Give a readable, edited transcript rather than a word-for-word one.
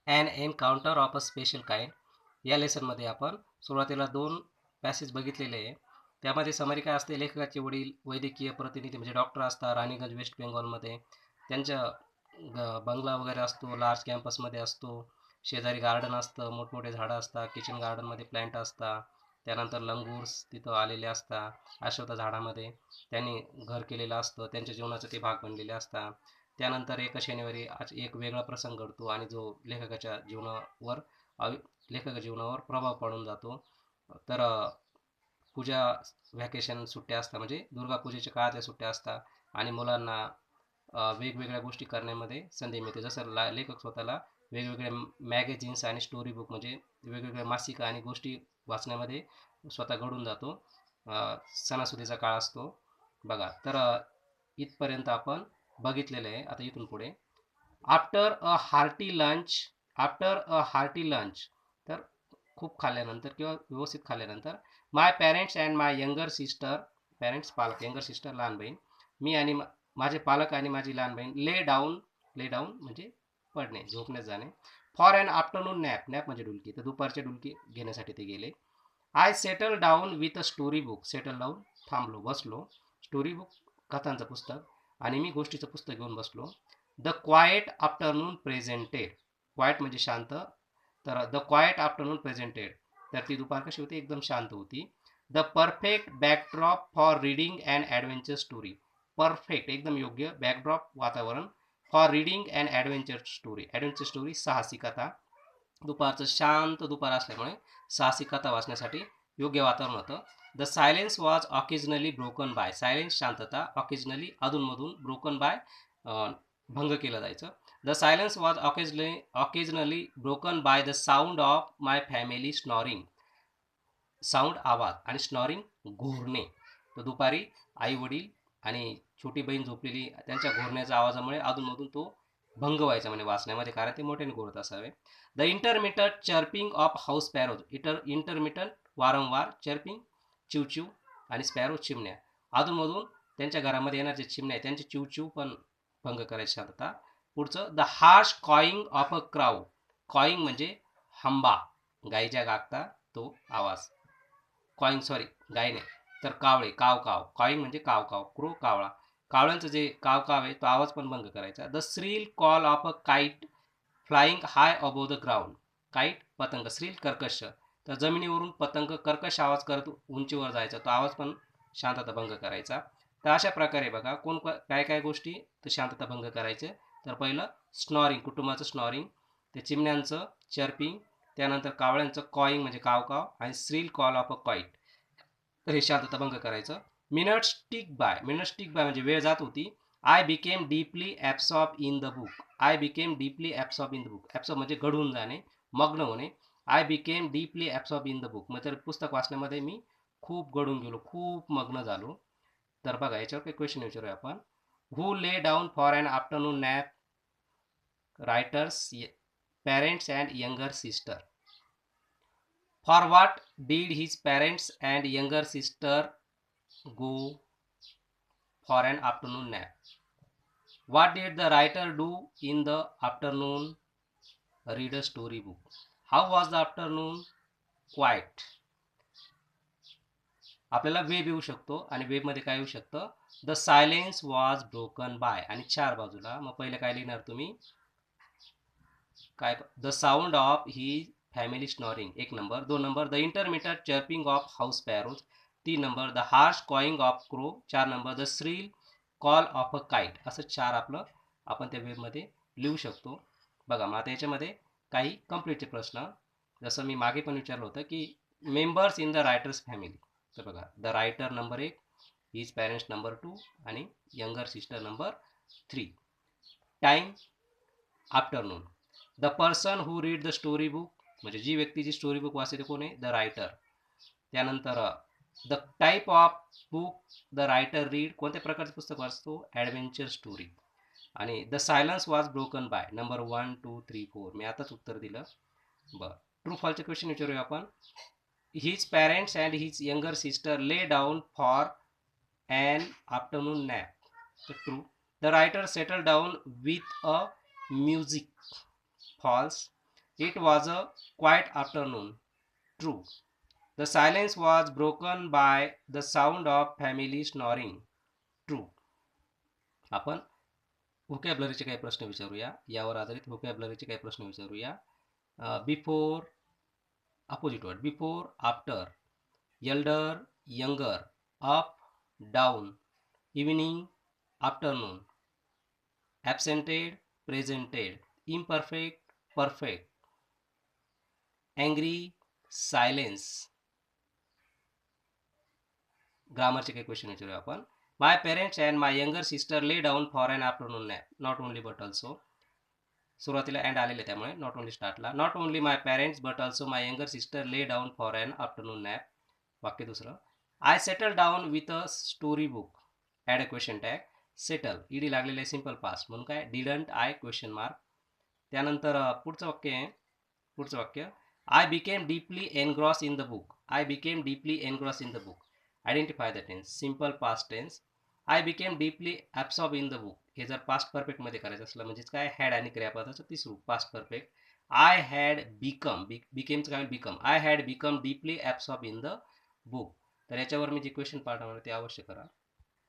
And encounter of a special kind या लेसनमध्ये आपण सुरुवातीला 2 पॅसेज बघितलेले आहे. त्यामध्ये समरी काय असते, लेखकाचे वडील वैद्यकीय प्रतिनिधी म्हणजे डॉक्टर असतात राणीगंज वेस्ट बेंगॉलमध्ये. त्यांच्या बंगला वगैरे असतो, लार्ज कॅम्पसमध्ये असतो, शेजारी गार्डन असतं, मोठमोठे झाडं असतात, किचन गार्डनमध्ये प्लॅन्ट असतात. त्यानंतर लंगूर्स तिथं आलेले असतात, अश्वत्थ झाडामध्ये त्यांनी घर केलेलं असतं, त्यांच्या जीवनाचे ते भाग बनलेले असतात. त्यानंतर एका शनिवारी आज एक वेगळा प्रसंग घडतो आणि जो लेखकाच्या जीवनावर लेखकाच्या जीवनावर प्रभाव पडून जातो. तर पूजा व्हॅकेशन सुट्ट्या असतात म्हणजे दुर्गा पूजेच्या काळातल्या सुट्ट्या असतात आणि मुलांना वेगवेगळ्या गोष्टी करण्यामध्ये संधी मिळते. जसं लेखक स्वतःला वेगवेगळे मॅगझिन्स आणि स्टोरी बुक म्हणजे वेगवेगळ्या मासिक आणि गोष्टी वाचण्यामध्ये स्वतः घडून जातो. सणासुदीचा काळ असतो बघा. तर इथपर्यंत आपण बघितलेलं आहे. आता इथून पुढे after a hearty lunch after a hearty lunch तर खूप खाल्ल्यानंतर किंवा व्यवस्थित खाल्ल्यानंतर my parents and my younger sister, parents पालक, यंगर सिस्टर लहान बहीण, मी आणि माझे पालक आणि माझी लहान बहीण ले डाऊन म्हणजे पडणे, झोपण्यात जाणे, for an afternoon nap, nap म्हणजे डुलकी, तर दुपारच्या डुलकी घेण्यासाठी ते गेले. I settle down with a story book, settle down थांबलो, बसलो, स्टोरी बुक कथांचं पुस्तक, आणि मी गोष्टीचं पुस्तक घेऊन बसलो. द क्वाएट आफ्टरनून प्रेझेंटेड, क्वाएट म्हणजे शांत, तर द क्वाएट आफ्टरनून प्रेझेंटेड, तर ती दुपार कशी होती, एकदम शांत होती. The perfect backdrop for reading and adventure story, perfect एकदम योग्य बॅकड्रॉप वातावरण for reading and adventure story, adventure story साहसी कथा, दुपारचं शांत दुपार असल्यामुळे साहसी कथा वाचण्यासाठी योग्य वातावरण होतं. The silence was occasionally broken by, silence शांतता, ऑकेजनली अधूनमधून, ब्रोकन बाय भंग केलं जायचं. The silence was occasionally broken by the sound of my family snoring, sound आवाज, आणि स्नॉरिंग घोरणे, तर दुपारी आई वडील आणि छोटी बहीण झोपलेली त्यांच्या घोरण्याच्या आवाजामुळे अधूनमधून तो भंग व्हायचा म्हणजे वाचण्यामध्ये, कारण ते मोठ्याने घोरत असावे. The intermittent chirping of house sparrows, intermittent वारंवार, चर्पिंग चिवचिव, आणि स्पॅरो चिमण्या, अधूनमधून त्यांच्या घरामध्ये येणार जे चिमण्या त्यांचे चिवचिव पण भंग करायची शांतता. पुढचं the harsh cawing of a क्राऊ, कॉईंग म्हणजे हंबा, गाईच्या गागता तो आवाज, कॉईंग सॉरी गाय नाही, तर कावळे, काव काव, कॉईंग म्हणजे काव काव, क्रो कावळा, कावळ्यांचं जे काव काव आहे तो आवाज पण भंग करायचा. The shrill call of a kite flying high above the ground, kite पतंग, श्रील कर्कश, तर जमिनीवरून पतंग कर्कश आवाज करत उंचीवर जायचा, तो आवाज पण शांतता भंग करायचा. तर अशा प्रकारे बघा कोण काय काय गोष्टी तर शांतता भंग करायचे. तर पहिलं स्नॉरिंग, कुटुंबाचं स्नॉरिंग, ते चिमण्यांचं चर्पिंग, त्यानंतर कावळ्यांचं कॉईंग म्हणजे काव काव, आणि Srila call of a kite, तर हे शांतता भंग करायचं. मिनट स्टिक बाय म्हणजे वेळ जात होती. I became deeply absorb in the book, I became deeply absorb in the book, absorb म्हणजे घडून जाणे, मग्न होणे. I became deeply absorb in the book म्हणजे पुस्तक वाचण्यामध्ये मी खूप गढून गेलो, खूप मग्न झालो. तर बघा याच्यावर काही क्वेश्चन विचारूया आपण. Who lay down for an afternoon nap, writer's, parents and younger sister. For what did his parents and younger sister go for an afternoon nap? What did the writer do in the afternoon? Read a story book. How was the afternoon? Quiet. आपल्याला web येऊ शकतो आणि वेबमध्ये काय येऊ शकतं, the silence was broken by, आणि चार बाजूला मग पहिले काय लिहिणार तुम्ही, काय, द साऊंड ऑफ ही फॅमिली स्नॉरिंग, एक नंबर. दोन number, the intermittent chirping of house sparrows, तीन number, the harsh cawing of crow, चार number, the shrill call of a kite, असं चार आपलं आपण त्या वेबमध्ये लिहू शकतो. बघा मग आता याच्यामध्ये काही कम्प्लीटचे प्रश्न, जसं मी मागे पण विचारलं होतं की members in the writers family, तर बघा द रायटर नंबर एक, हिज पॅरेंट्स नंबर टू, आणि younger sister number three. Time afternoon. The person who read the story book म्हणजे जी व्यक्ती जी स्टोरी बुक वाचते ते कोण आहे, द रायटर. त्यानंतर the type of book the writer read, कोणत्या प्रकारचं पुस्तक वाचतो, ॲडव्हेंचर स्टोरी. आणि the silence was broken by, number 1 2 3 4, मी आताच उत्तर दिलं. बरं, ट्रू फॉलचे क्वेश्चन विचारूया आपण. His parents and his younger sister lay down for an afternoon nap, तर true. The writer settle down with a music, false. It was a quiet afternoon. True. The silence was broken by the sound of family snoring. True. आपण व्होकॅबलरीचे काही प्रश्न विचारूया, यावर आधारित व्होकॅबलरीचे काही प्रश्न विचारूया. Before, opposite word, before, after, elder, younger, up, down, evening, afternoon, absented, presented, imperfect, perfect, angry, silence. ग्रामरचे काही क्वेश्चन विचारूया आपण. My parents and my younger sister lay down for an afternoon nap. Not only but also. सुरुवातीला and आलेले त्यामुळे not only स्टार्टला. Not only my parents but also my younger sister lay down for an afternoon nap. वाक्य दुसरं. I settle down with a story book. Add a question tag. Settle ED लागलेले आहे simple past म्हणून काय didn't I question mark. त्यानंतर पुढचं वाक्य I became deeply engross in the book. I became deeply engross in the book. Identify the tense. Simple past tense. I became deeply absorb in the book. हे जर past परफेक्टमध्ये करायचं असलं म्हणजेच काय had आणि क्रियापदाचं तिसरू past perfect. I had become, बिकेमचं काय become. I had become deeply absorb in the book. तर याच्यावर मी जे क्वेश्चन पार्ट आहे ते अवश्य करा.